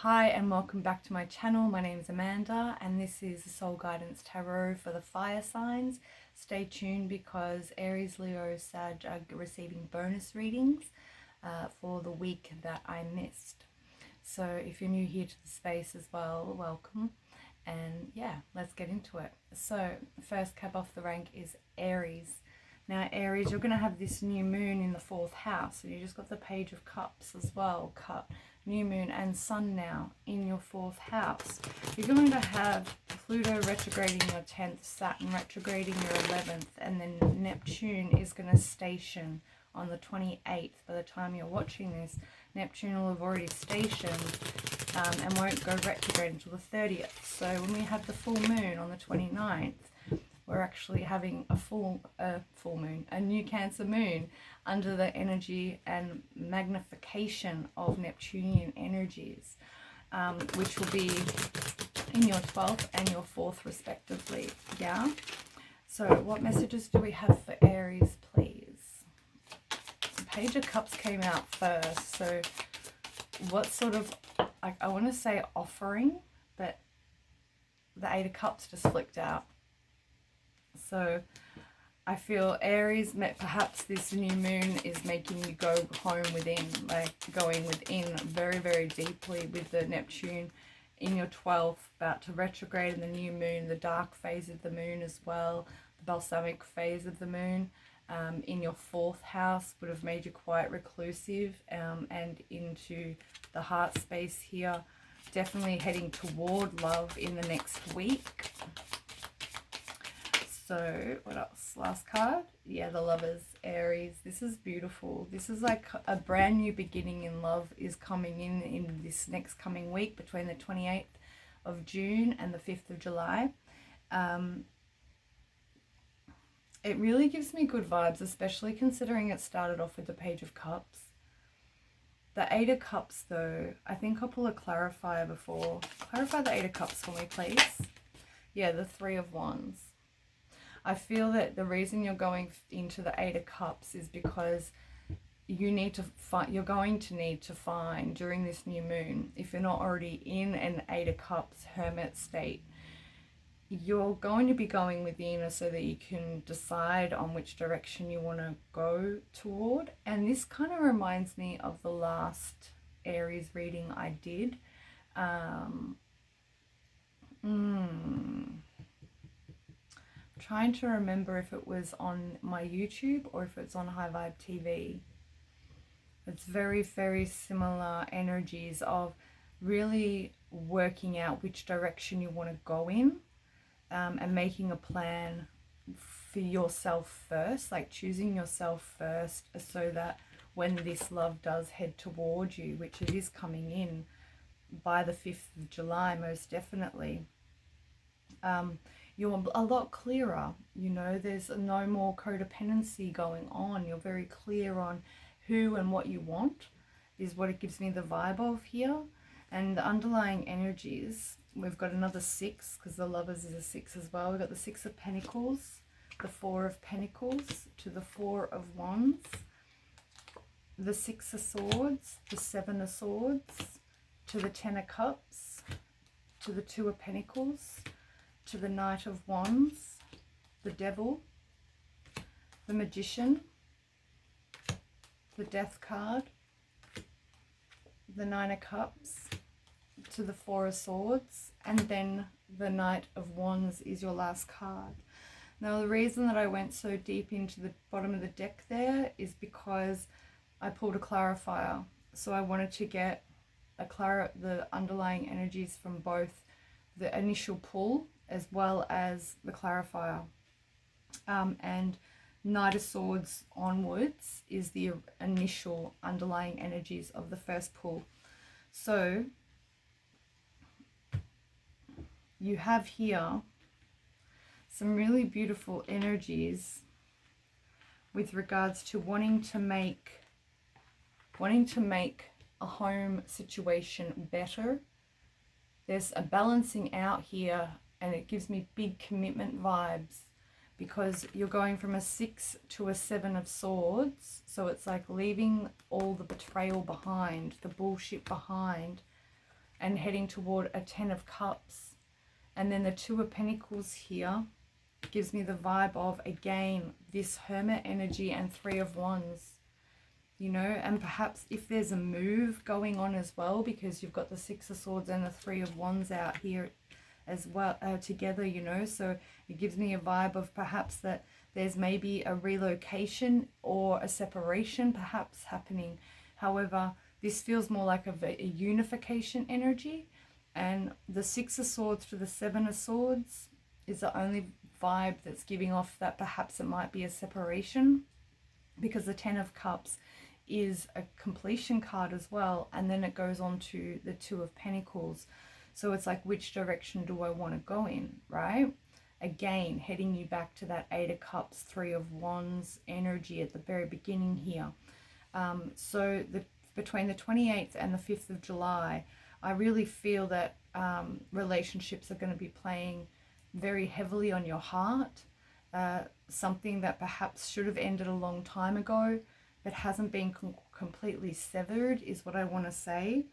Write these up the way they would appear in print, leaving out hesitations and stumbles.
Hi and welcome back to my channel. My name is Amanda and this is the Soul Guidance Tarot for the fire signs. Stay tuned because Aries, Leo, Sag are receiving bonus readings for the week that I missed. So if you're new here to the space as well, welcome. And yeah, let's get into it. So first cab off the rank is Aries. Now Aries, you're going to have this new moon in the 4th house. And you just got the Page of Cups as well, cut. New moon and sun now in your 4th house. You're going to have Pluto retrograding your 10th, Saturn retrograding your 11th, and then Neptune is going to station on the 28th. By the time you're watching this, Neptune will have already stationed and won't go retrograde until the 30th. So when we have the full moon on the 29th, we're actually having a full moon, a new Cancer moon, under the energy and magnification of Neptunian energies, which will be in your 12th and your 4th respectively. Yeah. So what messages do we have for Aries, please? The Page of Cups came out first. So what sort of, I want to say offering, but the 8 of Cups just flicked out. So I feel Aries, perhaps this new moon is making you go home within, like going within very, very deeply with the Neptune in your 12th, about to retrograde, and the new moon, the dark phase of the moon as well, the balsamic phase of the moon in your 4th house would have made you quite reclusive and into the heart space here. Definitely heading toward love in the next week. So what else? Last card. Yeah, the Lovers, Aries. This is beautiful. This is like a brand new beginning in love is coming in this next coming week between the 28th of June and the 5th of July. It really gives me good vibes, especially considering it started off with the Page of Cups. The 8 of Cups though, I think I'll pull a clarifier before. Clarify the 8 of Cups for me, please. Yeah, the 3 of Wands. I feel that the reason you're going into the 8 of Cups is because you need to find, you're going to need to find during this new moon, if you're not already in an 8 of Cups hermit state, you're going to be going within so that you can decide on which direction you want to go toward. And this kind of reminds me of the last Aries reading I did. Trying to remember if it was on my YouTube or if it's on HighVibe TV. It's very, very similar energies of really working out which direction you want to go in and making a plan for yourself first, like choosing yourself first so that when this love does head towards you, which it is coming in by the 5th of July most definitely, you're a lot clearer, you know, there's no more codependency going on. You're very clear on who and what you want is what it gives me the vibe of here. And the underlying energies, we've got another 6 because the Lovers is a 6 as well. We've got the 6 of Pentacles, the 4 of Pentacles to the 4 of Wands, the 6 of Swords, the 7 of Swords to the 10 of Cups, to the 2 of Pentacles, to the Knight of Wands, the Devil, the Magician, the Death card, the 9 of Cups, to the 4 of Swords, and then the Knight of Wands is your last card. Now the reason that I went so deep into the bottom of the deck there is because I pulled a clarifier. So I wanted to get the underlying energies from both the initial pull as well as the clarifier. And Knight of Swords onwards is the initial underlying energies of the first pull. So you have here some really beautiful energies with regards to wanting to make a home situation better. There's a balancing out here, and it gives me big commitment vibes because you're going from a 6 to a 7 of Swords. So it's like leaving all the betrayal behind, the bullshit behind, and heading toward a 10 of Cups. And then the 2 of Pentacles here gives me the vibe of, again, this Hermit energy and 3 of Wands. You know, and perhaps if there's a move going on as well, because you've got the 6 of Swords and the 3 of Wands out here as well together, you know. So it gives me a vibe of perhaps that there's maybe a relocation or a separation perhaps happening. However, this feels more like a unification energy. And the 6 of Swords to the 7 of Swords is the only vibe that's giving off that perhaps it might be a separation, because the 10 of Cups is a completion card as well, and then it goes on to the 2 of Pentacles. So it's like, which direction do I want to go in, right? Again, heading you back to that 8 of Cups, 3 of Wands energy at the very beginning here. So between the 28th and the 5th of July, I really feel that relationships are going to be playing very heavily on your heart. Something that perhaps should have ended a long time ago, but hasn't been completely severed, is what I want to say.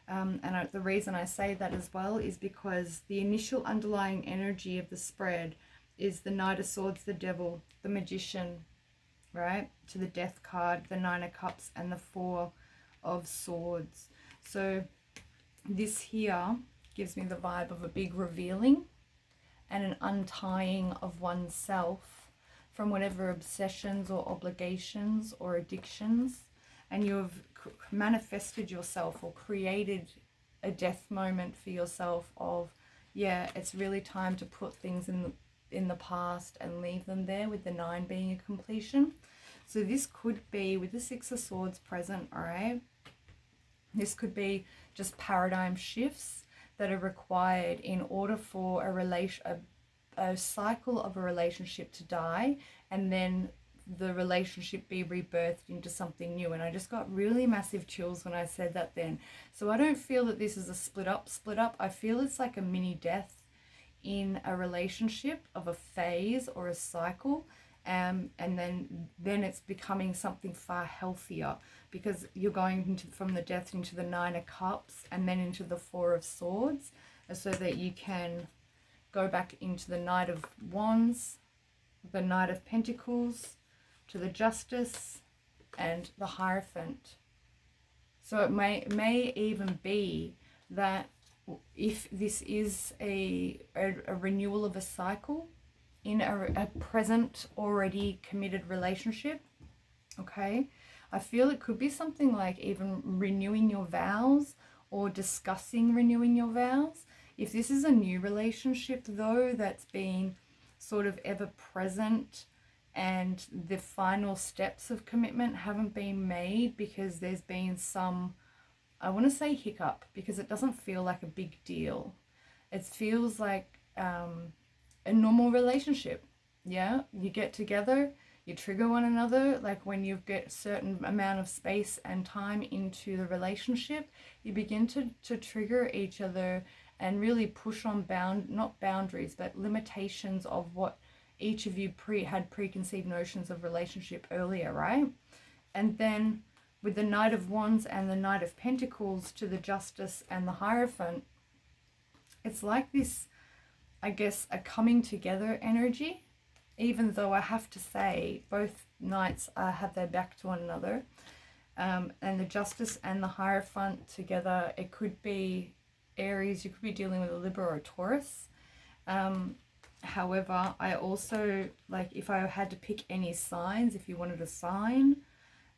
The reason I say that as well is because the initial underlying energy of the spread is the Knight of Swords, the Devil, the Magician, right? To the Death card, the 9 of Cups, and the 4 of Swords. So this here gives me the vibe of a big revealing and an untying of oneself from whatever obsessions or obligations or addictions, and you have manifested yourself or created a death moment for yourself of, yeah, it's really time to put things in the past and leave them there, with the 9 being a completion. So this could be with the 6 of Swords present, all right? This could be just paradigm shifts that are required in order for a cycle of a relationship to die, and then the relationship be rebirthed into something new. And I just got really massive chills when I said that then. So I don't feel that this is a split up. I feel it's like a mini death in a relationship of a phase or a cycle. And then it's becoming something far healthier, because you're going from the death into the 9 of Cups and then into the 4 of Swords, so that you can go back into the Knight of Wands, the Knight of Pentacles, to the Justice, and the Hierophant. So it may even be that if this is a renewal of a cycle in a present already committed relationship, okay, I feel it could be something like even renewing your vows or discussing renewing your vows. If this is a new relationship though, that's been sort of ever present, and the final steps of commitment haven't been made because there's been some, I want to say hiccup, because it doesn't feel like a big deal. It feels like a normal relationship. Yeah, you get together, you trigger one another. Like when you get a certain amount of space and time into the relationship, you begin to trigger each other and really push on not boundaries, but limitations of what each of you had preconceived notions of relationship earlier, right? And then with the Knight of Wands and the Knight of Pentacles to the Justice and the Hierophant, it's like this, I guess, a coming together energy, even though I have to say both Knights have their back to one another. And the Justice and the Hierophant together, it could be Aries, you could be dealing with a Libra or a Taurus. However, I also, like, if I had to pick any signs, if you wanted a sign,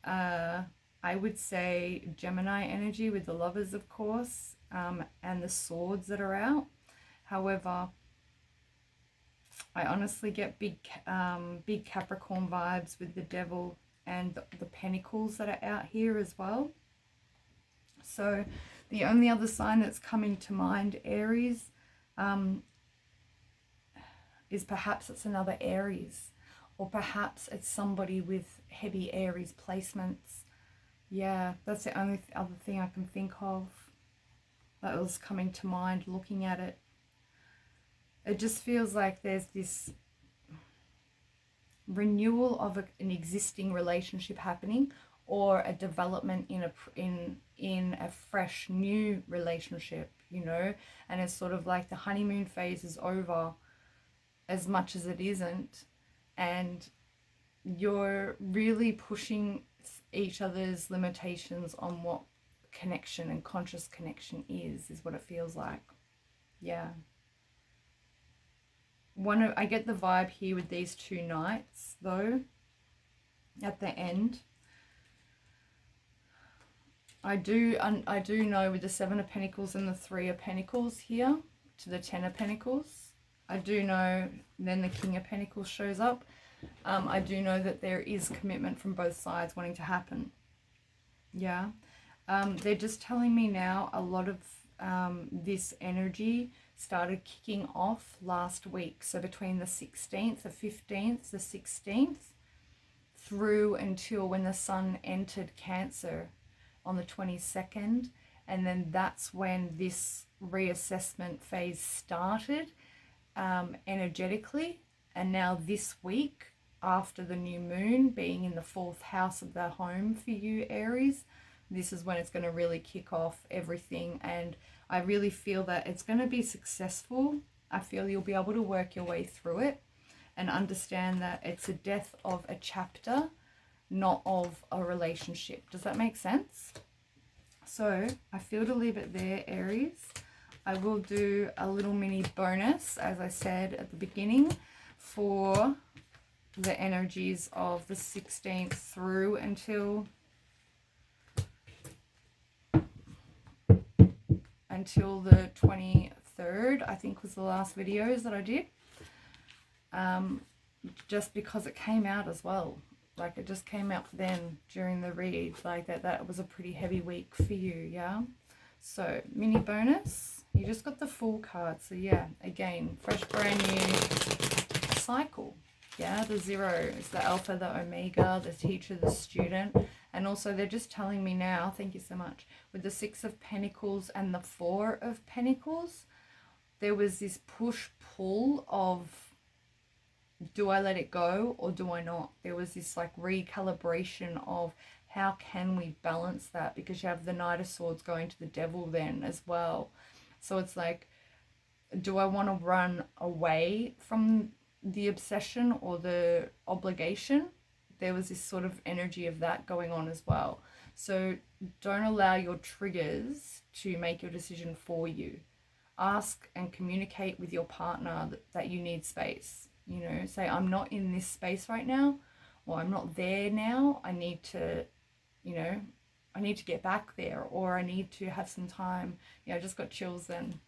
I would say Gemini energy with the Lovers, of course, and the Swords that are out. However, I honestly get big Capricorn vibes with the Devil and the Pentacles that are out here as well. So the only other sign that's coming to mind, Aries, is perhaps it's another Aries, or perhaps it's somebody with heavy Aries placements. Yeah, that's the only other thing I can think of that was coming to mind looking at it. It just feels like there's this renewal of an existing relationship happening, or a development in in a fresh new relationship, you know, and it's sort of like the honeymoon phase is over as much as it isn't, and you're really pushing each other's limitations on what connection and conscious connection is what it feels like. Yeah. I get the vibe here with these two knights though at the end. I do know with the Seven of Pentacles and the Three of Pentacles here to the Ten of Pentacles, I do know, then the King of Pentacles shows up. I do know that there is commitment from both sides wanting to happen. Yeah. They're just telling me now a lot of this energy started kicking off last week. So between the 16th, the 15th, the 16th, through until when the Sun entered Cancer on the 22nd. And then that's when this reassessment phase started energetically. And now this week, after the new moon being in the 4th house of the home for you, Aries, this is when it's going to really kick off everything. And I really feel that it's going to be successful. I feel you'll be able to work your way through it and understand that it's a death of a chapter, not of a relationship. Does that make sense? So I feel to leave it there, Aries. I will do a little mini bonus, as I said at the beginning, for the energies of the 16th through until the 23rd, I think was the last videos that I did. Just because it came out as well. Like it just came out then during the read. Like that was a pretty heavy week for you, yeah? So, mini bonus. You just got the Fool card. So yeah, again, fresh brand new cycle. Yeah, the 0 is the Alpha, the Omega, the teacher, the student. And also they're just telling me now, thank you so much, with the 6 of Pentacles and the 4 of Pentacles, there was this push-pull of, do I let it go or do I not? There was this like recalibration of how can we balance that, because you have the Knight of Swords going to the Devil then as well. So it's like, do I want to run away from the obsession or the obligation? There was this sort of energy of that going on as well. So don't allow your triggers to make your decision for you. Ask and communicate with your partner that you need space. You know, say, I'm not in this space right now, or I'm not there now. I need to, you know, I need to get back there, or I need to have some time. Yeah, I just got chills then.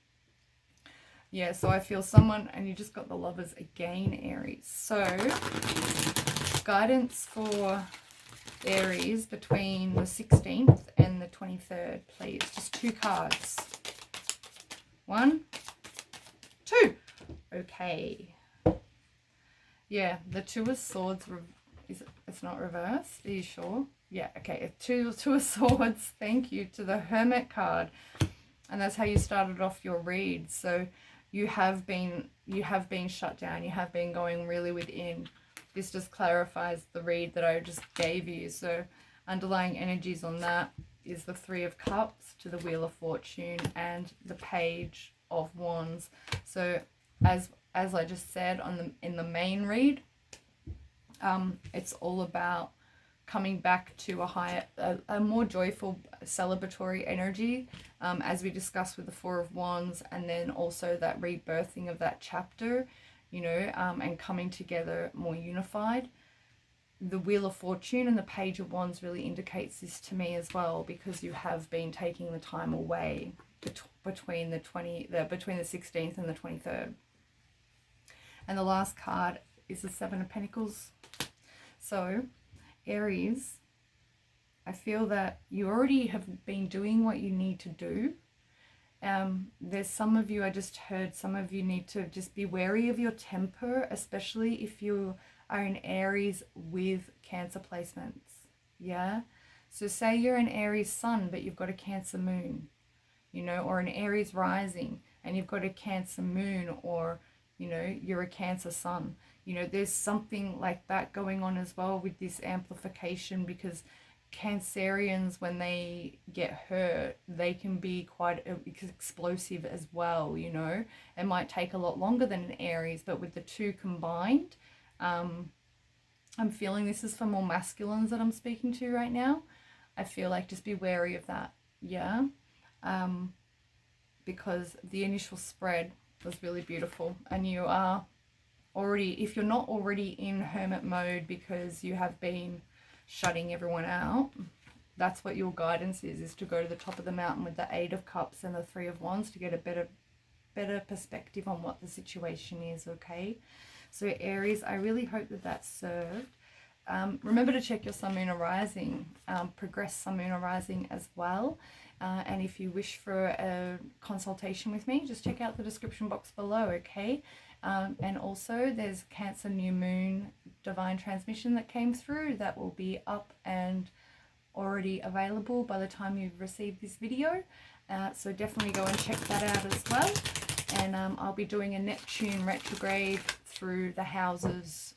Yeah, so I feel someone, and you just got the Lovers again, Aries. So, guidance for Aries between the 16th and the 23rd, please. Just 2 cards. 1, 2. Okay. Yeah, the 2 of Swords, it's not reversed. Are you sure? Yeah, okay. Two of Swords, thank you, to the Hermit card. And that's how you started off your read. So you have been shut down. You have been going really within. This just clarifies the read that I just gave you. So underlying energies on that is the 3 of Cups to the Wheel of Fortune and the Page of Wands. So as I just said in the main read, it's all about coming back to a more joyful, celebratory energy, as we discussed with the 4 of Wands, and then also that rebirthing of that chapter, you know, and coming together more unified. The Wheel of Fortune and the Page of Wands really indicates this to me as well, because you have been taking the time away between the 16th and the 23rd. And the last card is the 7 of Pentacles. So, Aries, I feel that you already have been doing what you need to do. There's some of you, I just heard, some of you need to just be wary of your temper, especially if you are in Aries with Cancer placements. Yeah? So say you're an Aries sun, but you've got a Cancer moon, you know, or an Aries rising and you've got a Cancer moon, or, you know, you're a Cancer sun. You know, there's something like that going on as well with this amplification, because Cancerians, when they get hurt, they can be quite explosive as well, you know. It might take a lot longer than an Aries, but with the two combined, I'm feeling this is for more masculines that I'm speaking to right now. I feel like just be wary of that, yeah, because the initial spread was really beautiful, and you are already, if you're not already in hermit mode because you have been shutting everyone out, that's what your guidance is to go to the top of the mountain with the 8 of Cups and the 3 of Wands to get a better perspective on what the situation is, okay? So Aries, I really hope that that's served. Remember to check your sun, moon, or rising, progress sun, moon, or rising as well. And if you wish for a consultation with me, just check out the description box below, okay? And also there's Cancer new moon divine transmission that came through that will be up and already available by the time you've received this video. So definitely go and check that out as well. And I'll be doing a Neptune retrograde through the houses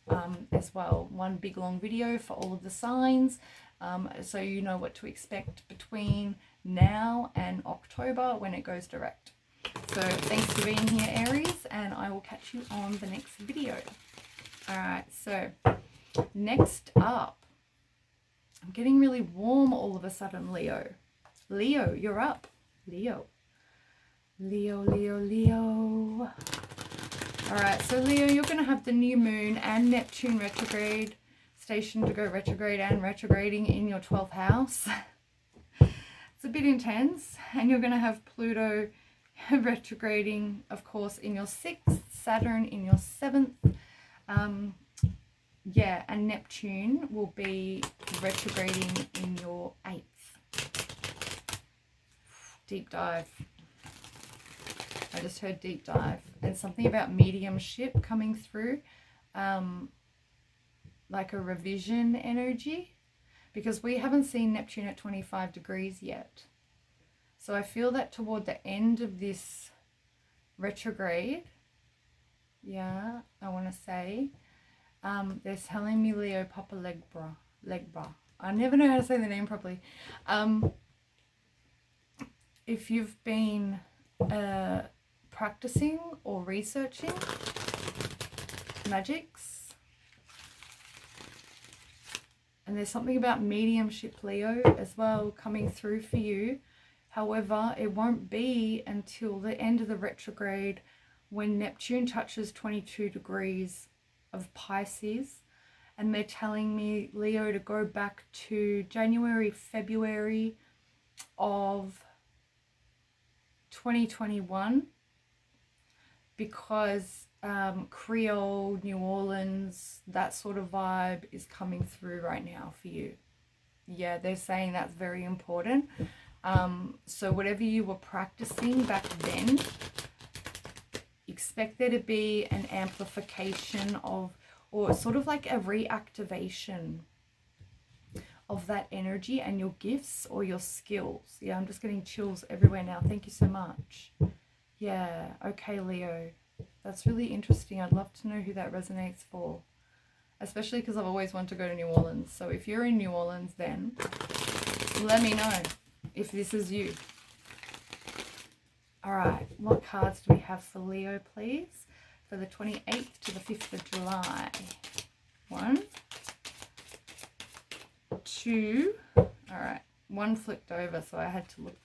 as well. One big long video for all of the signs, so you know what to expect between now and October when it goes direct. So thanks for being here, Aries, and I will catch you on the next video. Alright, so next up, I'm getting really warm all of a sudden, Leo. Leo, you're up. Leo. Leo, Leo, Leo. Alright, so Leo, you're going to have the new moon and Neptune retrograde, stationed to go retrograde and retrograding in your 12th house. It's a bit intense. And you're going to have Pluto retrograding, of course, in your 6th, Saturn in your 7th. Yeah, and Neptune will be retrograding in your 8th. Deep dive. I just heard deep dive, and something about mediumship coming through, like a revision energy, because we haven't seen Neptune at 25 degrees yet. So I feel that toward the end of this retrograde, yeah, I want to say, they're telling me Leo Papa Legbra. I never know how to say the name properly. If you've been practicing or researching magics, and there's something about mediumship, Leo, as well coming through for you. However, it won't be until the end of the retrograde when Neptune touches 22 degrees of Pisces, and they're telling me, Leo, to go back to January, February of 2021, because Creole, New Orleans, that sort of vibe is coming through right now for you. Yeah, they're saying that's very important. So whatever you were practicing back then, expect there to be an amplification of, or sort of like a reactivation of that energy and your gifts or your skills. Yeah, I'm just getting chills everywhere now. Thank you so much. Yeah, okay, Leo. That's really interesting. I'd love to know who that resonates for, especially because I've always wanted to go to New Orleans. So if you're in New Orleans, then let me know if this is you. All right, what cards do we have for Leo, please? For the 28th to the 5th of July. 1, 2, all right, 1 flipped over, so I had to look.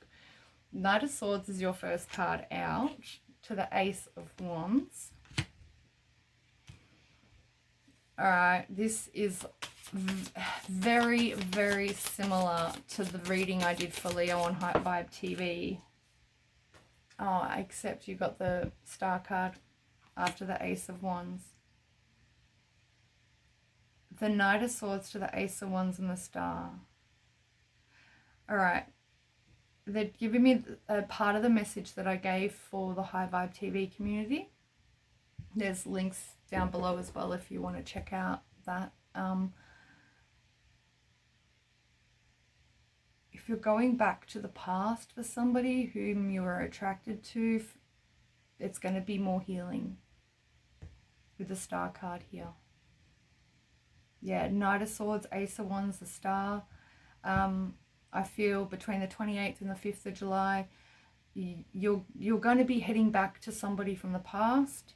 Knight of Swords is your first card out, to the Ace of Wands. All right, this is very, very similar to the reading I did for Leo on HighVibe TV. Oh, except you got the Star card after the Ace of Wands. The Knight of Swords to the Ace of Wands and the Star. All right. They're giving me a part of the message that I gave for the HighVibe TV community. There's links down below as well if you want to check out that. If you're going back to the past for somebody whom you were attracted to, it's going to be more healing with the Star card here. Yeah, Knight of Swords, Ace of Wands, the Star. I feel between the 28th and the 5th of July, you're going to be heading back to somebody from the past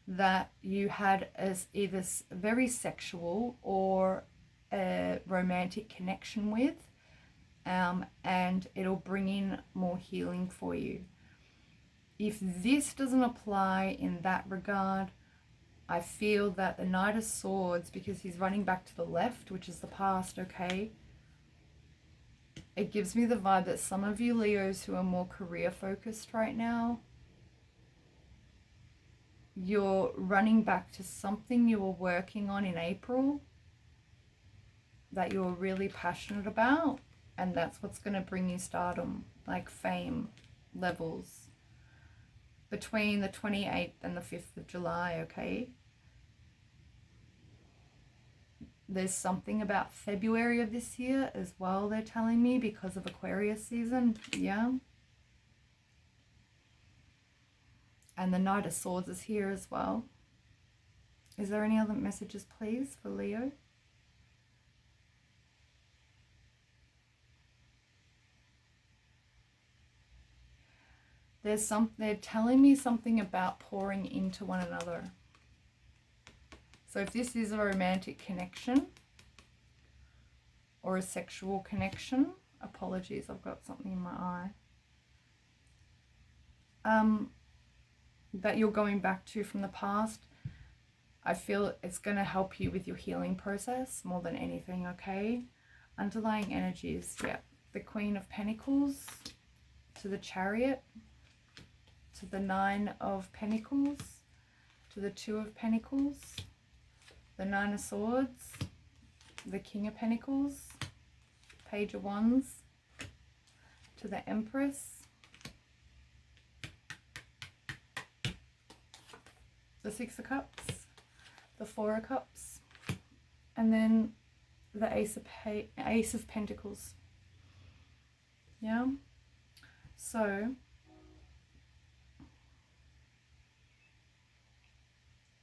that you had as either very sexual or a romantic connection with, and it'll bring in more healing for you. If this doesn't apply in that regard, I feel that the Knight of Swords, because he's running back to the left, which is the past, okay, it gives me the vibe that some of you Leos who are more career focused right now, you're running back to something you were working on in April that you're really passionate about, and that's what's going to bring you stardom, like fame levels, between the 28th and the 5th of July, okay? There's something about February of this year as well, they're telling me, because of Aquarius season, yeah? And the Knight of Swords is here as well. Is there any other messages, please, for Leo? They're telling me something about pouring into one another. So if this is a romantic connection or a sexual connection, apologies, I've got something in my eye, that you're going back to from the past, I feel it's going to help you with your healing process more than anything, okay? Underlying energies, yeah. The Queen of Pentacles to the Chariot, to the Nine of Pentacles, to the Two of Pentacles, the Nine of Swords, the King of Pentacles, Page of Wands, to the Empress, the Six of Cups, the Four of Cups, and then the Ace of Pentacles. Yeah? So,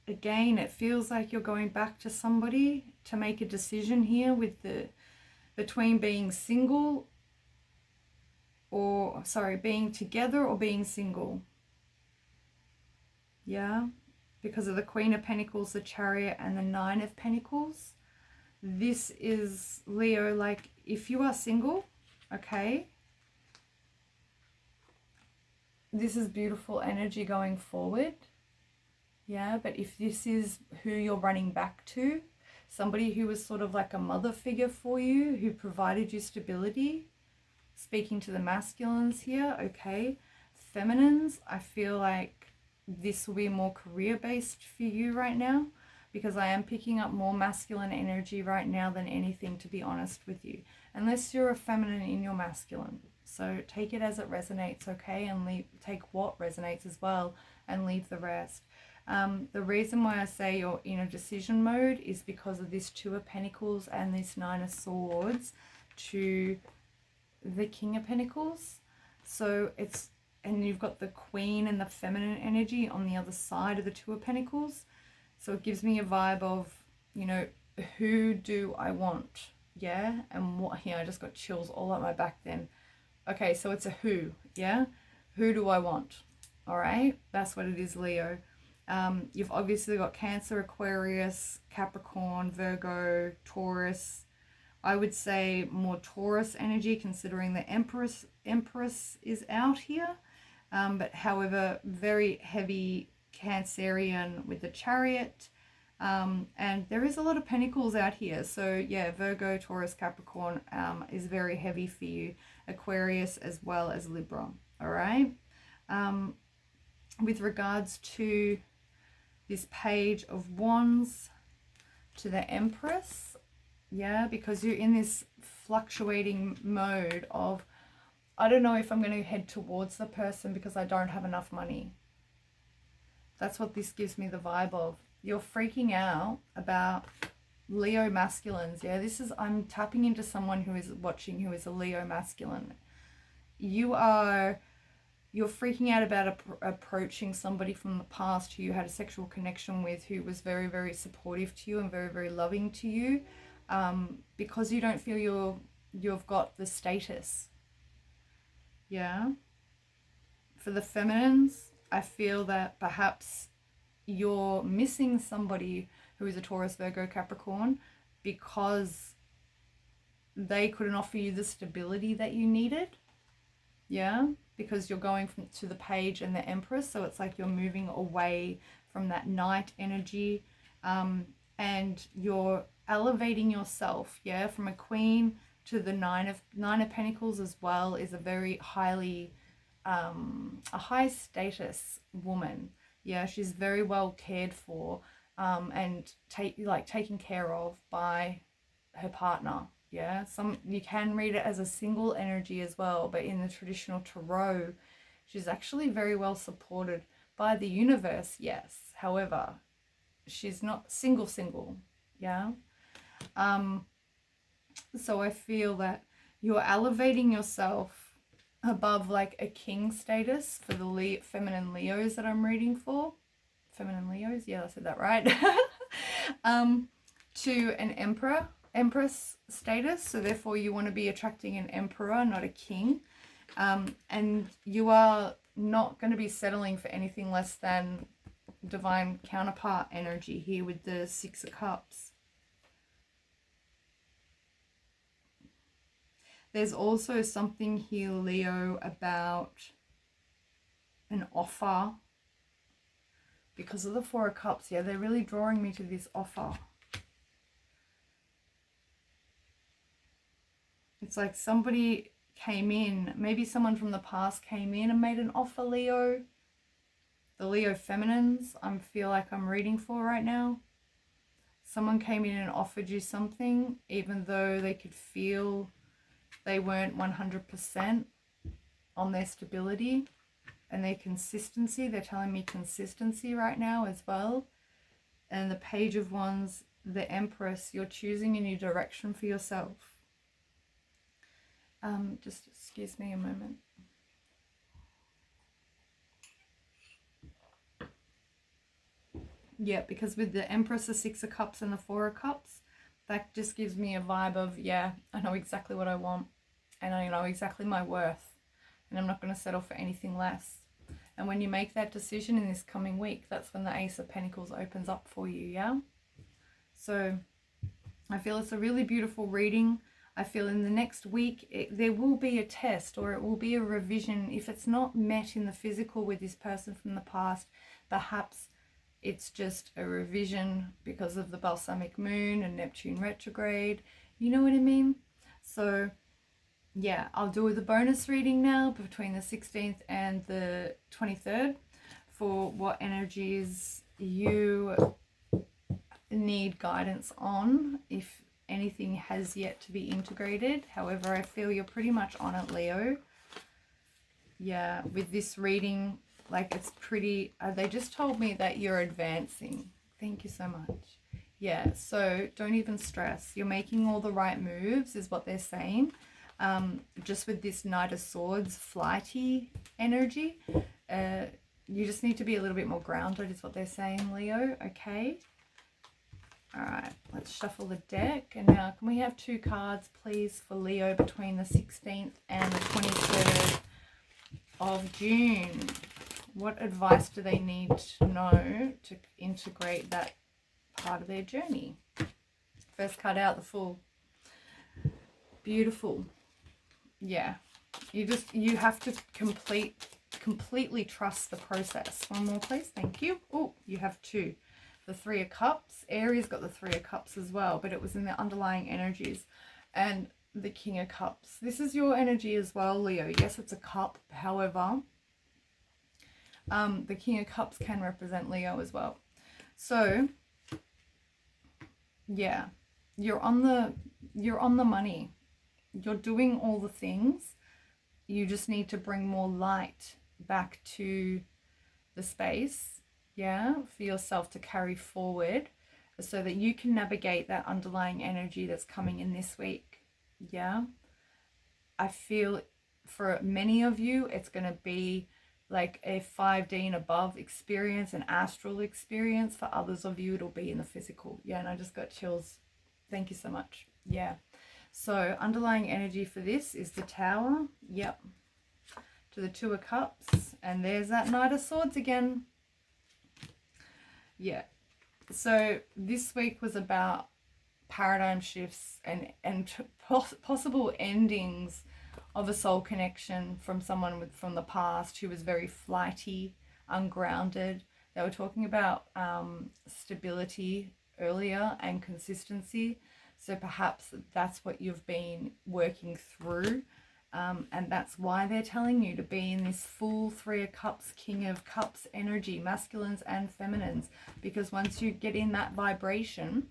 again, it feels like you're going back to somebody to make a decision here with between being single or, sorry, being together or being single. Yeah? Because of the Queen of Pentacles, the Chariot, and the Nine of Pentacles. This is, Leo, like, if you are single, okay, this is beautiful energy going forward. Yeah, but if this is who you're running back to, somebody who was sort of like a mother figure for you, who provided you stability, speaking to the masculines here, okay. Feminines, I feel like this will be more career-based for you right now, because I am picking up more masculine energy right now than anything, to be honest with you. Unless you're a feminine in your masculine. So take it as it resonates, okay? And take what resonates as well and leave the rest. The reason why I say you're in a decision mode is because of this Two of Pentacles and this Nine of Swords to the King of Pentacles. So it's, and you've got the Queen and the feminine energy on the other side of the Two of Pentacles. So it gives me a vibe of, you know, who do I want? Yeah, and what here, I just got chills all up my back then. Okay, so it's a who, yeah? Who do I want? All right, that's what it is, Leo. You've obviously got Cancer, Aquarius, Capricorn, Virgo, Taurus. I would say more Taurus energy, considering the Empress is out here. But however, very heavy Cancerian with the Chariot. And there is a lot of Pentacles out here. So yeah, Virgo, Taurus, Capricorn is very heavy for you. Aquarius as well as Libra. All right. With regards to this Page of Wands to the Empress, yeah, because you're in this fluctuating mode of, I don't know if I'm going to head towards the person because I don't have enough money. That's what this gives me the vibe of. You're freaking out about Leo masculines. Yeah, this is, I'm tapping into someone who is watching who is a Leo masculine. You're freaking out about approaching somebody from the past who you had a sexual connection with, who was very, very supportive to you and very, very loving to you, because you don't feel you're you've got the status. Yeah. For the feminines, I feel that perhaps you're missing somebody who is a Taurus, Virgo, Capricorn because they couldn't offer you the stability that you needed. Yeah, because you're going to the Page and the Empress, so it's like you're moving away from that Knight energy, and you're elevating yourself. Yeah, from a Queen to the Nine of Pentacles as well is a very highly a high status woman. Yeah, she's very well cared for, and taken care of by her partner. Yeah, you can read it as a single energy as well, but in the traditional tarot, she's actually very well supported by the universe. Yes, however, she's not single. Yeah. So I feel that you're elevating yourself above like a king status for the feminine Leos that I'm reading for. Feminine Leos, yeah, I said that right. To an Empress status, so therefore you want to be attracting an emperor, not a king, and you are not going to be settling for anything less than divine counterpart energy here with the Six of Cups. There's also something here, Leo, about an offer because of the Four of Cups. Yeah, they're really drawing me to this offer. It's like somebody came in, maybe someone from the past came in and made an offer, Leo. The Leo feminines, I feel like I'm reading for right now. Someone came in and offered you something, even though they could feel they weren't 100% on their stability and their consistency. They're telling me consistency right now as well. And the Page of Wands, the Empress, you're choosing a new direction for yourself. Just excuse me a moment. Yeah, because with the Empress, the Six of Cups and the Four of Cups, that just gives me a vibe of, yeah, I know exactly what I want and I know exactly my worth and I'm not going to settle for anything less. And when you make that decision in this coming week, that's when the Ace of Pentacles opens up for you, yeah? So I feel it's a really beautiful reading. I feel in the next week, there will be a test or it will be a revision. If it's not met in the physical with this person from the past, perhaps it's just a revision because of the balsamic moon and Neptune retrograde. You know what I mean? So yeah, I'll do the bonus reading now between the 16th and the 23rd for what energies you need guidance on, if anything has yet to be integrated. However, I feel you're pretty much on it, Leo. Yeah, with this reading, like it's pretty, they just told me that you're advancing. Thank you so much. Yeah, so don't even stress. You're making all the right moves is what they're saying. Just with this Knight of Swords flighty energy, you just need to be a little bit more grounded is what they're saying, Leo. Okay. All right, let's shuffle the deck. And now can we have 2 cards, please, for Leo between the 16th and the 23rd of June? What advice do they need to know to integrate that part of their journey? First card out, the Fool. Beautiful. Yeah, you have to completely trust the process. One more, please. Thank you. Oh, you have 2. The Three of Cups. Aries got the Three of Cups as well, but it was in the underlying energies. And the King of Cups. This is your energy as well, Leo. Yes, it's a cup. However, the King of Cups can represent Leo as well. So, yeah, you're on the money. You're doing all the things. You just need to bring more light back to the space, yeah, for yourself to carry forward so that you can navigate that underlying energy that's coming in this week, yeah. I feel for many of you, it's going to be like a 5D and above experience, an astral experience. For others of you, it'll be in the physical. Yeah, and I just got chills. Thank you so much. Yeah. So underlying energy for this is the Tower. Yep. To the Two of Cups. And there's that Knight of Swords again. Yeah. So this week was about paradigm shifts and possible endings of a soul connection from someone from the past who was very flighty, ungrounded. They were talking about stability earlier and consistency. So perhaps that's what you've been working through. And that's why they're telling you to be in this full Three of Cups, King of Cups energy, masculines and feminines. Because once you get in that vibration,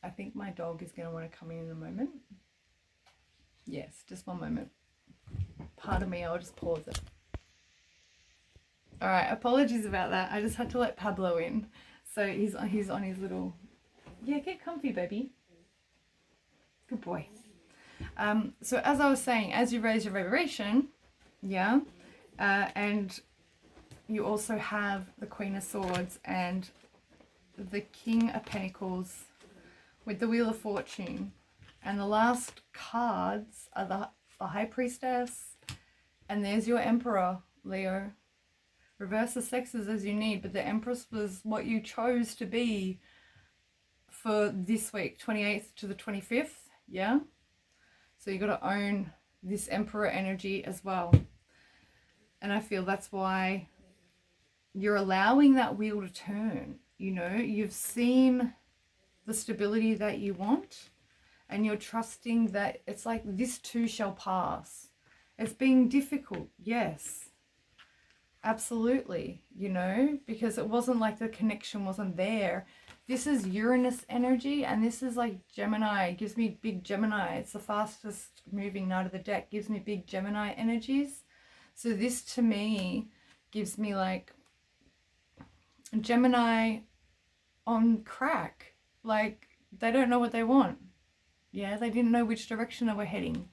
I think my dog is going to want to come in a moment. Yes, just one moment. Pardon me, I'll just pause it. All right, apologies about that. I just had to let Pablo in. So he's on his little... Yeah, get comfy, baby. Good boy. So as I was saying, as you raise your vibration, yeah, and you also have the Queen of Swords and the King of Pentacles with the Wheel of Fortune. And the last cards are the High Priestess, and there's your Emperor, Leo. Reverse the sexes as you need, but the Empress was what you chose to be for this week, 28th to the 25th, yeah? So you got to own this Emperor energy as well. And I feel that's why you're allowing that wheel to turn. You know, you've seen the stability that you want, and you're trusting that it's like this too shall pass. It's being difficult, yes. Absolutely, you know, because it wasn't like the connection wasn't there. This is Uranus energy, and this is like Gemini. It gives me big Gemini. It's the fastest moving knight of the deck. Gives me big Gemini energies. So this to me gives me like Gemini on crack. Like they don't know what they want. Yeah, they didn't know which direction they were heading.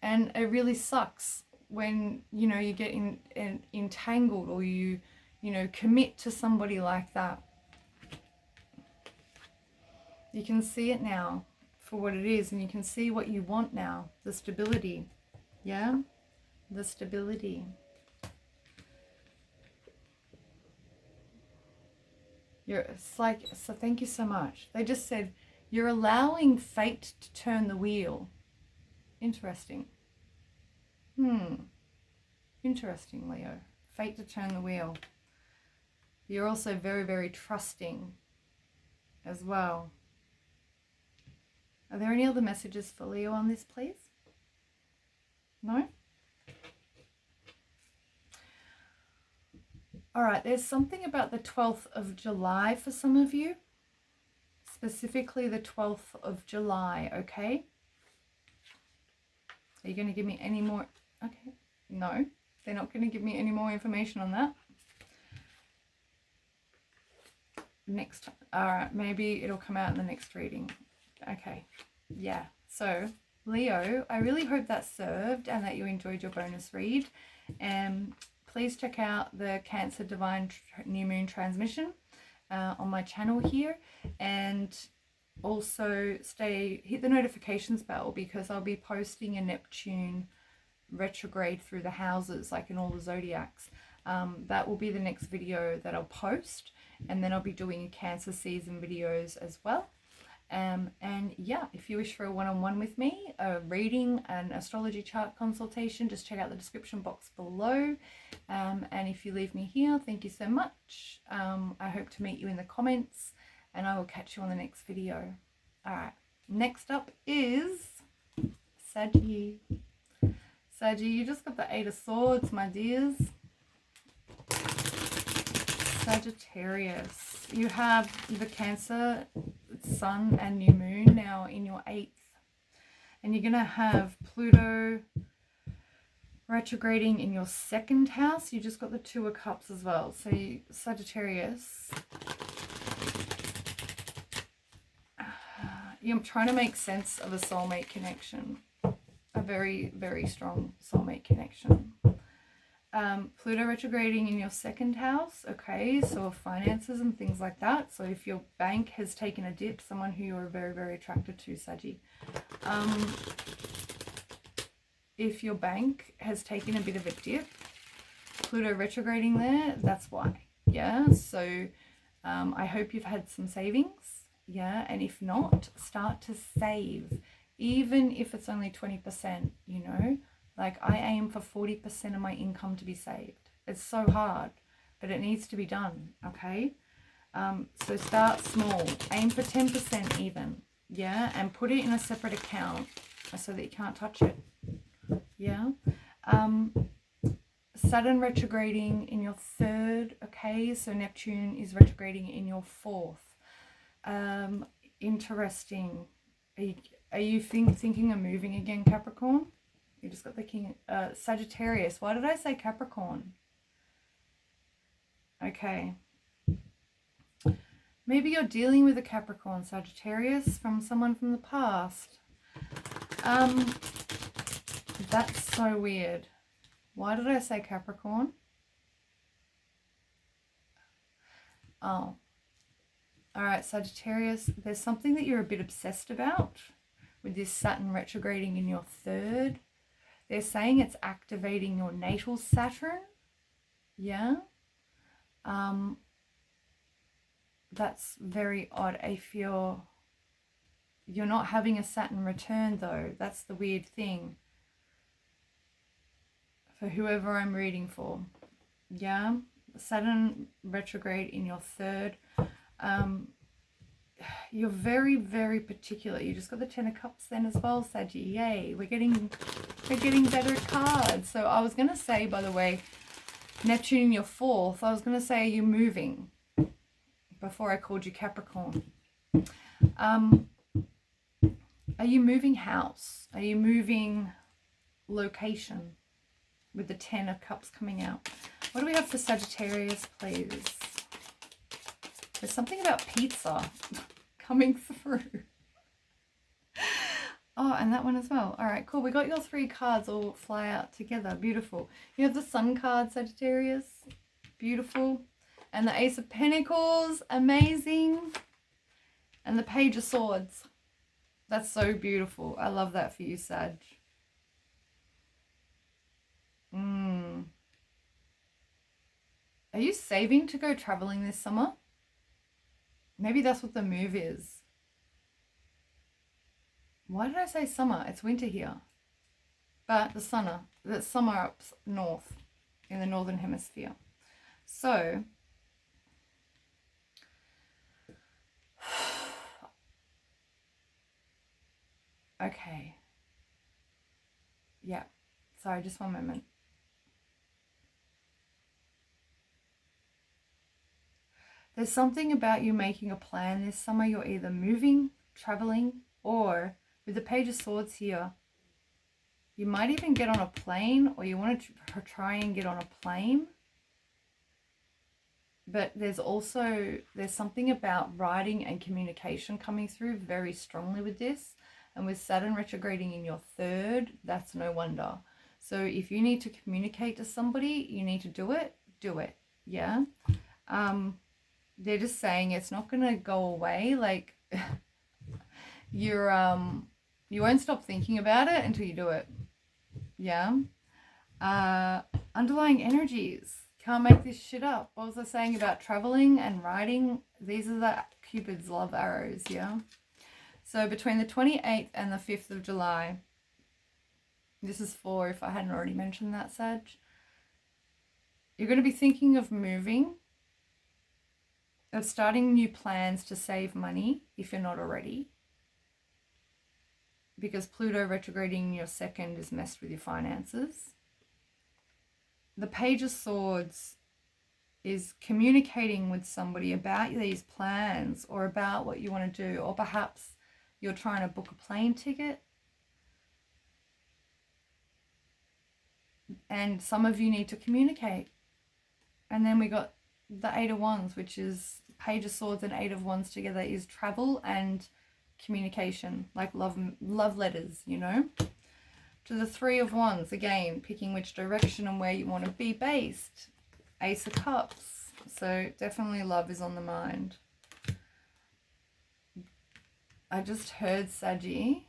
And it really sucks when, you know, you get entangled, or you know, commit to somebody like that. You can see it now for what it is, and you can see what you want now, the stability. Yeah, the stability. It's like, so thank you so much. They just said, you're allowing fate to turn the wheel. Interesting. Interesting, Leo. Fate to turn the wheel. You're also very, very trusting as well. Are there any other messages for Leo on this, please? No? All right, there's something about the 12th of July for some of you. Specifically the 12th of July, okay? Are you going to give me any more? Okay, no. They're not going to give me any more information on that. Next time. All right, maybe it'll come out in the next reading. Okay, yeah. So, Leo, I really hope that served and that you enjoyed your bonus read. Please check out the Cancer Divine New Moon transmission on my channel here. And also hit the notifications bell, because I'll be posting a Neptune retrograde through the houses, like in all the zodiacs. That will be the next video that I'll post, and then I'll be doing Cancer season videos as well. And yeah, if you wish for a one-on-one with me, a reading, an astrology chart consultation, just check out the description box below. And if you leave me here, thank you so much. I hope to meet you in the comments, and I will catch you on the next video. All right, next up is Saggy. Saggy, you just got the 8 of Swords, my dears. Sagittarius, you have the Cancer Sun and New Moon now in your 8th, and you're gonna have Pluto retrograding in your 2nd house. You just got the 2 of Cups as well. So Sagittarius, I'm trying to make sense of a soulmate connection, a very, very strong soulmate connection. Pluto retrograding in your second house, okay, so finances and things like that. So if your bank has taken a dip, someone who you're very, very attracted to, Saggy. If your bank has taken a bit of a dip, Pluto retrograding there, that's why. Yeah, so I hope you've had some savings. Yeah, and if not, start to save, even if it's only 20%, you know. Like, I aim for 40% of my income to be saved. It's so hard, but it needs to be done, okay? So start small. Aim for 10% even, yeah? And put it in a separate account so that you can't touch it, yeah? Saturn retrograding in your third, okay? So Neptune is retrograding in your fourth. Interesting. Are you thinking of moving again, Capricorn? You just got the King, Sagittarius. Why did I say Capricorn? Okay. Maybe you're dealing with a Capricorn, Sagittarius, from someone from the past. That's so weird. Why did I say Capricorn? Oh. All right, Sagittarius, there's something that you're a bit obsessed about with this Saturn retrograding in your third. They're saying it's activating your natal Saturn. Yeah. That's very odd. If you're not having a Saturn return, though. That's the weird thing. For whoever I'm reading for. Yeah. Saturn retrograde in your third. You're very, very particular. You just got the Ten of Cups then as well, Saggy. Yay. We're getting better cards. So I was going to say, by the way, Neptune in your fourth, I was going to say, are you moving? Before I called you Capricorn. Are you moving house? Are you moving location? With the Ten of Cups coming out. What do we have for Sagittarius, please? There's something about pizza coming through. Oh, and that one as well. All right, cool. We got your three cards all fly out together. Beautiful. You have the Sun card, Sagittarius. Beautiful. And the Ace of Pentacles. Amazing. And the Page of Swords. That's so beautiful. I love that for you, Sag. Are you saving to go traveling this summer? Maybe that's what the move is. Why did I say summer? It's winter here. But the summer up north, in the northern hemisphere. So, okay. Yeah. Sorry, just one moment. There's something about you making a plan this summer. You're either moving, traveling, or with the Page of Swords here, you might even get on a plane, or you want to try and get on a plane. But there's something about writing and communication coming through very strongly with this. And with Saturn retrograding in your third, that's no wonder. So if you need to communicate to somebody, you need to do it. Yeah. They're just saying it's not going to go away. Like, you won't stop thinking about it until you do it. Yeah. Underlying energies. Can't make this shit up. What was I saying about traveling and writing? These are the Cupid's love arrows, yeah? So between the 28th and the 5th of July, this is for, if I hadn't already mentioned that, Sag, you're going to be thinking of moving, of starting new plans to save money, if you're not already. Because Pluto retrograding in your second is messed with your finances. The Page of Swords is communicating with somebody about these plans or about what you want to do, or perhaps you're trying to book a plane ticket. And some of you need to communicate. And then we got the Eight of Wands, which is Page of Swords and Eight of Wands together is travel and communication, like love letters, you know. To the Three of Wands, again, picking which direction and where you want to be based. Ace of Cups. So definitely love is on the mind. I just heard, Saggy.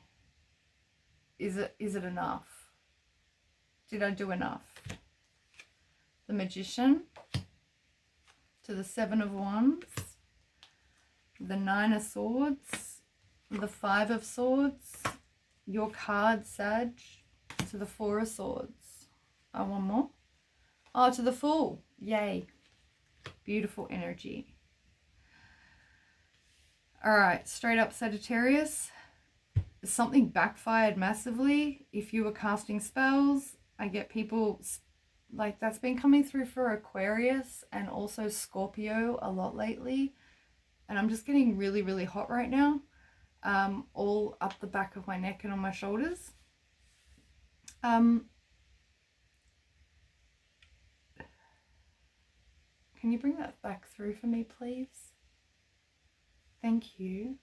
Is it enough? Did I do enough? The Magician. To the Seven of Wands. The Nine of Swords. The Five of Swords. Your card, Sag. To the Four of Swords. Oh, one more. Oh, to the Fool. Yay. Beautiful energy. All right, straight up Sagittarius. Something backfired massively. If you were casting spells, I get people like that's been coming through for Aquarius and also Scorpio a lot lately. And I'm just getting really, really hot right now. All up the back of my neck and on my shoulders. Can you bring that back through for me, please? Thank you.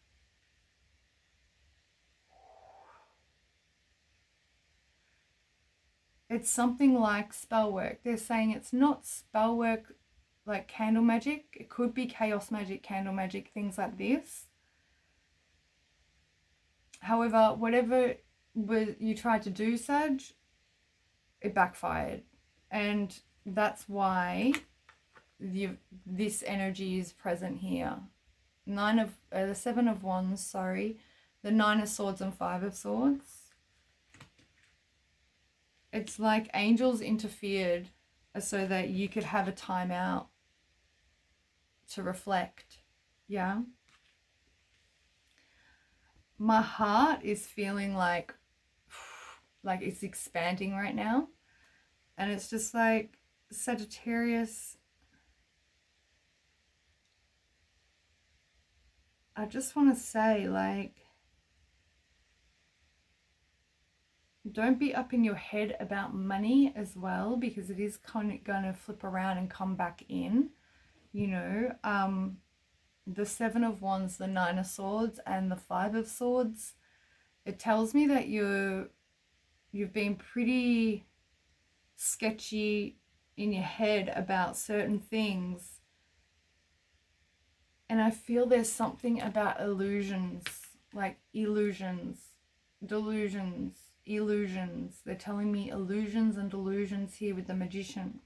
It's something like spell work. They're saying it's not spell work like candle magic. It could be chaos magic, candle magic, things like this. However, whatever you tried to do, Sag, it backfired. And that's why this energy is present here. The Seven of Wands, sorry. The Nine of Swords and Five of Swords. It's like angels interfered so that you could have a time out to reflect. Yeah. My heart is feeling like it's expanding right now. And it's just like, Sagittarius, I just want to say, like, don't be up in your head about money as well, because it is kind of going to flip around and come back in, you know. The Seven of Wands, the Nine of Swords, and the Five of Swords, it tells me that you've been pretty sketchy in your head about certain things. And I feel there's something about illusions, like illusions, delusions, illusions. They're telling me illusions and delusions here with the Magician.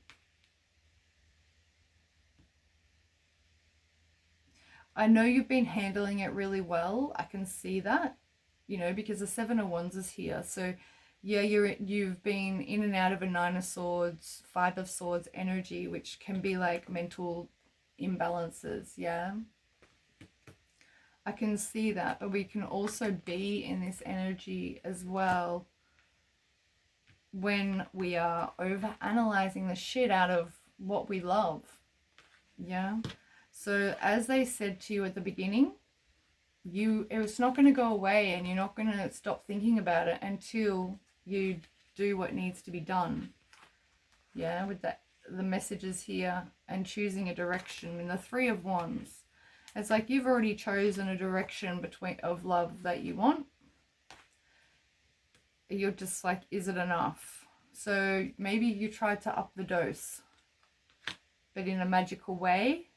I know you've been handling it really well. I can see that, you know, because the Seven of Wands is here. So yeah, you've been in and out of a Nine of Swords, Five of Swords energy, which can be like mental imbalances. Yeah, I can see that, but we can also be in this energy as well when we are over analyzing the shit out of what we love. Yeah. So as they said to you at the beginning, it's not going to go away, and you're not going to stop thinking about it until you do what needs to be done. Yeah, with the messages here and choosing a direction. In the Three of Wands, it's like you've already chosen a direction of love that you want. You're just like, is it enough? So maybe you tried to up the dose, but in a magical way,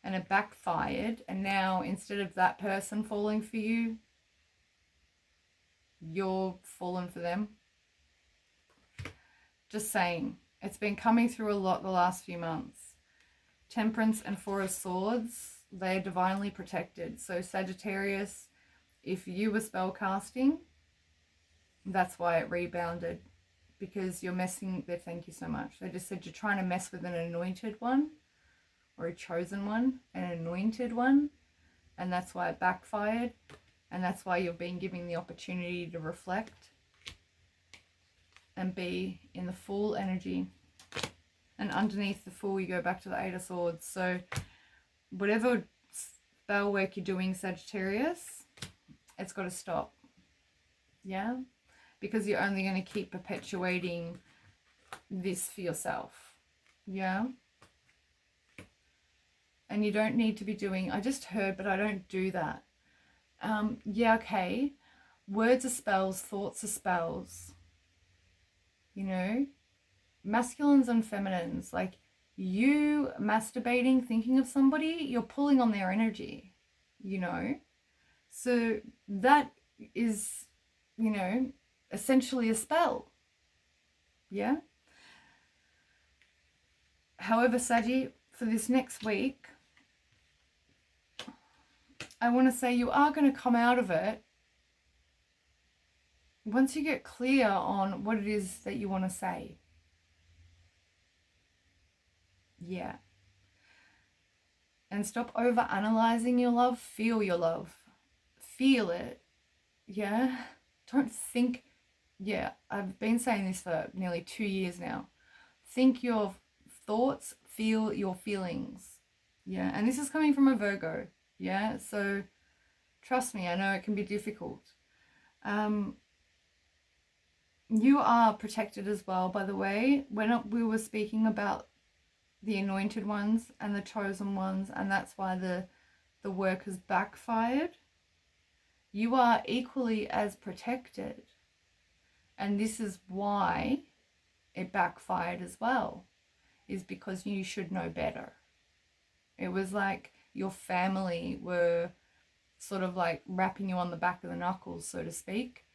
and it backfired. And now instead of that person falling for you, you're falling for them. Just saying, it's been coming through a lot the last few months. Temperance and Four of Swords, they're divinely protected. So Sagittarius, if you were spell casting, that's why it rebounded, because you're messing there. Thank you so much. They just said you're trying to mess with an anointed one, or a chosen one, an anointed one, and that's why it backfired. And that's why you've been given the opportunity to reflect and be in the Fool energy. And underneath the Fool, you go back to the Eight of Swords. So whatever spell work you're doing, Sagittarius, it's got to stop. Yeah? Because you're only going to keep perpetuating this for yourself. Yeah? And you don't need to be doing, I just heard, but I don't do that. Yeah, okay. Words are spells, thoughts are spells. you know, masculines and feminines, like you masturbating, thinking of somebody, you're pulling on their energy, you know. So that is, you know, essentially a spell. Yeah. However, Saggy, for this next week, I want to say you are going to come out of it once you get clear on what it is that you want to say. Yeah. And stop over analyzing your love. Feel your love. Feel it. Yeah. Don't think. Yeah, I've been saying this for nearly 2 years now. Think your thoughts, feel your feelings. Yeah. And this is coming from a Virgo. Yeah. So trust me, I know it can be difficult. You are protected as well, by the way. When we were speaking about the anointed ones and the chosen ones, and that's why the work has backfired, you are equally as protected. And this is why it backfired as well, is because you should know better. It was like your family were sort of like rapping you on the back of the knuckles, so to speak.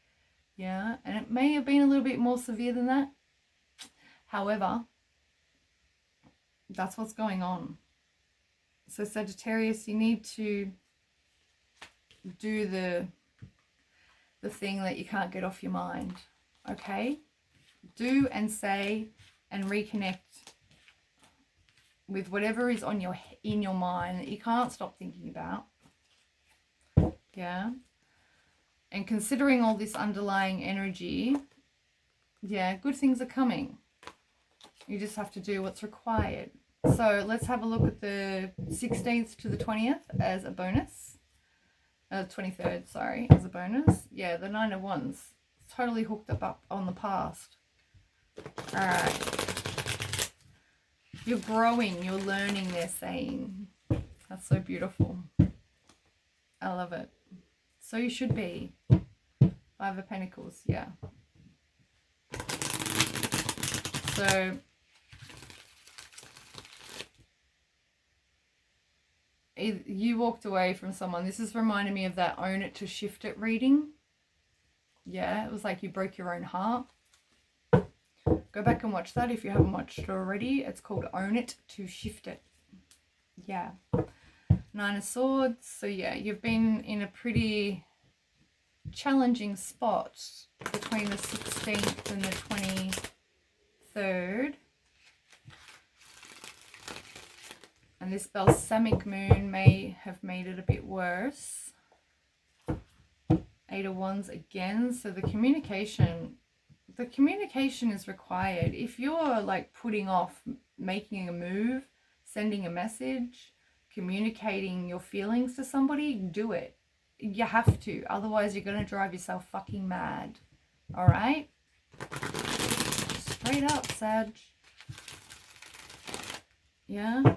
Yeah, and it may have been a little bit more severe than that. However, that's what's going on. So Sagittarius, you need to do the thing that you can't get off your mind. Okay? Do and say and reconnect with whatever is on in your mind that you can't stop thinking about. Yeah? And considering all this underlying energy, yeah, good things are coming. You just have to do what's required. So let's have a look at the 16th to the 20th as a bonus. 23rd, sorry, as a bonus. Yeah, the 9 of Wands. Totally hooked up on the past. Alright. You're growing, you're learning, they're saying. That's so beautiful. I love it. So you should be. 5 of Pentacles, yeah. So you walked away from someone. This is reminding me of that Own It to Shift It reading. Yeah, it was like you broke your own heart. Go back and watch that if you haven't watched it already. It's called Own It to Shift It. Yeah. 9 of Swords. So yeah, you've been in a pretty challenging spot between the 16th and the 23rd. And this balsamic moon may have made it a bit worse. 8 of Wands again. So the communication is required. If you're like putting off making a move, sending a message, communicating your feelings to somebody, do it. You have to. Otherwise, you're going to drive yourself fucking mad. All right? Straight up, Sag. Yeah?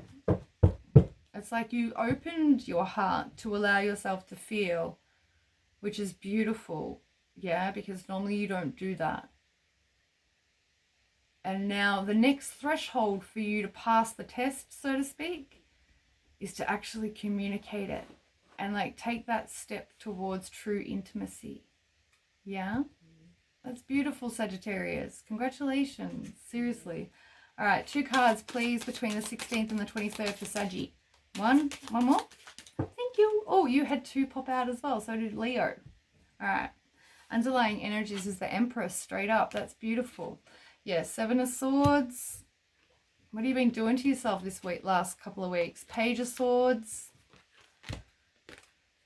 It's like you opened your heart to allow yourself to feel, which is beautiful. Yeah? Because normally you don't do that. And now the next threshold for you to pass the test, so to speak, is to actually communicate it. And like take that step towards true intimacy. Yeah? That's beautiful, Sagittarius. Congratulations. Seriously. All right, 2 cards, please, between the 16th and the 23rd for Saggy. One more. Thank you. Oh, you had 2 pop out as well. So did Leo. All right. Underlying energies is the Empress, straight up. That's beautiful. Yeah, 7 of Swords. What have you been doing to yourself this week, last couple of weeks? Page of Swords.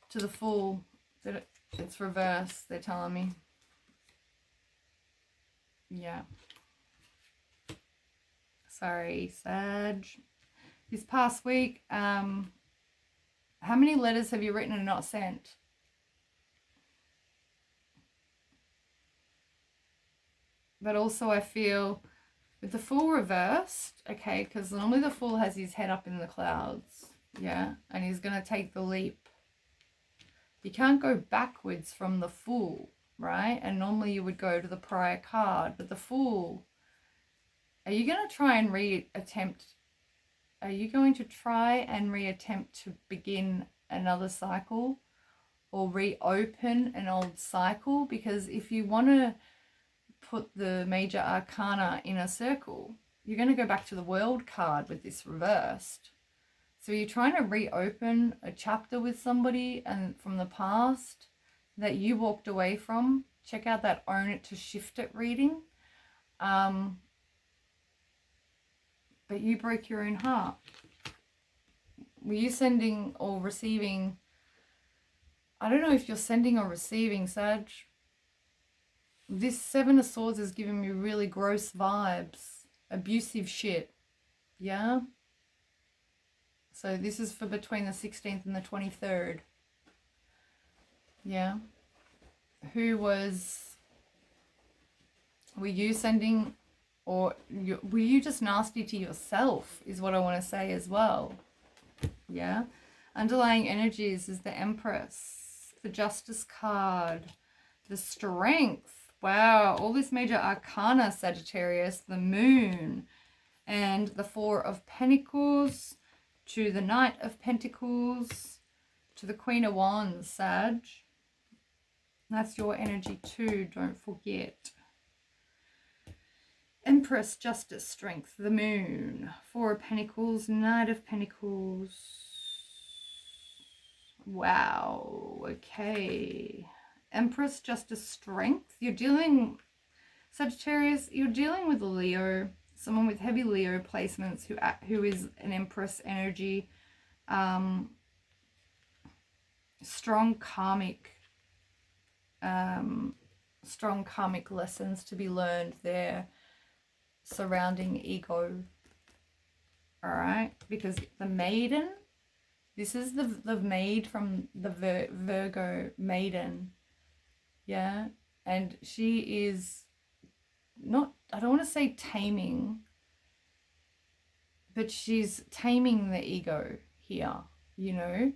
To the Fool. It's reversed, they're telling me. Yeah. Sorry, Sag. This past week, how many letters have you written and not sent? But also I feel with the Fool reversed, okay, because normally the Fool has his head up in the clouds, yeah, and he's going to take the leap. You can't go backwards from the Fool. right? And normally you would go to the prior card, but the Fool. Are you going to try and reattempt? Are you going to try and reattempt to begin another cycle or reopen an old cycle? Because if you want to put the major arcana in a circle, you're going to go back to the World card with this reversed. So you're trying to reopen a chapter with somebody and from the past that you walked away from. Check out that Own It to Shift It reading. But you broke your own heart. Were you sending or receiving? I don't know if you're sending or receiving, Sag. This Seven of Swords is giving me really gross vibes. Abusive shit. Yeah? So this is for between the 16th and the 23rd. Yeah? Were you sending, or were you just nasty to yourself, is what I want to say as well. Yeah? Underlying energies is the Empress, the Justice card, the Strength. Wow, all this major arcana, Sagittarius, the Moon, and the Four of Pentacles, to the Knight of Pentacles, to the Queen of Wands, Sag. That's your energy too, don't forget. Empress, Justice, Strength, the Moon, Four of Pentacles, Knight of Pentacles. Wow, okay. Empress, Justice, Strength. You're dealing, Sagittarius, you're dealing with a Leo, someone with heavy Leo placements who is an Empress energy. Strong karmic lessons to be learned there surrounding ego. All right, because the Maiden, this is the maid from the Virgo Maiden. Yeah, and she is not, I don't want to say taming, but she's taming the ego here, you know.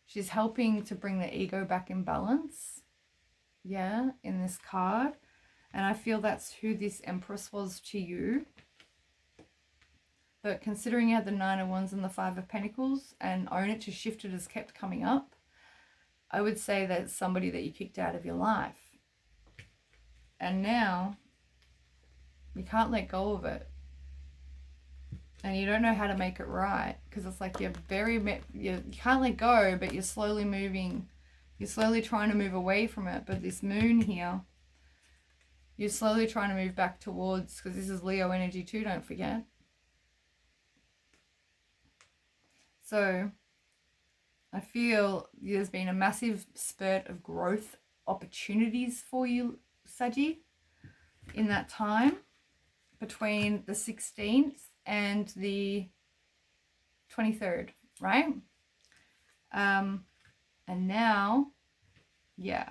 She's helping to bring the ego back in balance, yeah, in this card. And I feel that's who this Empress was to you. But considering you had the Nine of Wands and the Five of Pentacles, and Own It to Shift It has kept coming up, I would say that's somebody that you kicked out of your life. And now you can't let go of it. And you don't know how to make it right, because it's like you can't let go, but you're slowly moving. You're slowly trying to move away from it. But this Moon here, you're slowly trying to move back towards, because this is Leo energy too, don't forget. So I feel there's been a massive spurt of growth opportunities for you, Saggy, in that time between the 16th and the 23rd, right? And now, yeah,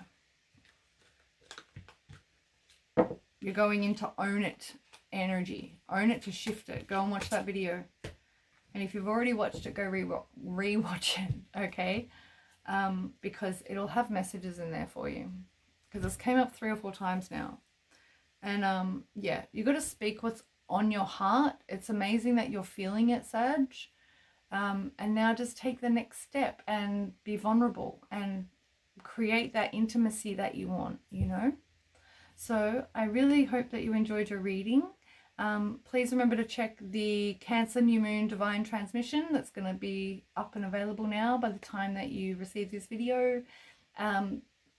you're going into Own It energy. Own It to Shift It. Go and watch that video. And if you've already watched it, go re-watch it, okay? Because it'll have messages in there for you. Because this came up 3 or 4 times now. And yeah, you got to speak what's on your heart. It's amazing that you're feeling it, Sag. And now just take the next step and be vulnerable and create that intimacy that you want, you know? So I really hope that you enjoyed your reading. Please remember to check the Cancer New Moon Divine Transmission. That's going to be up and available now by the time that you receive this video.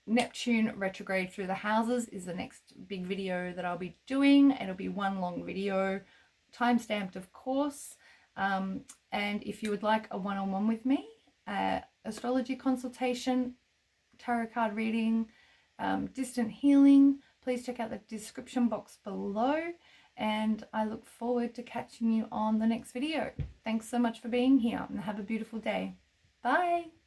Neptune retrograde through the houses is the next big video that I'll be doing. It'll be one long video, time-stamped of course. And if you would like a one-on-one with me, astrology consultation, tarot card reading, distant healing, please check out the description box below. And I look forward to catching you on the next video. Thanks so much for being here and have a beautiful day. Bye.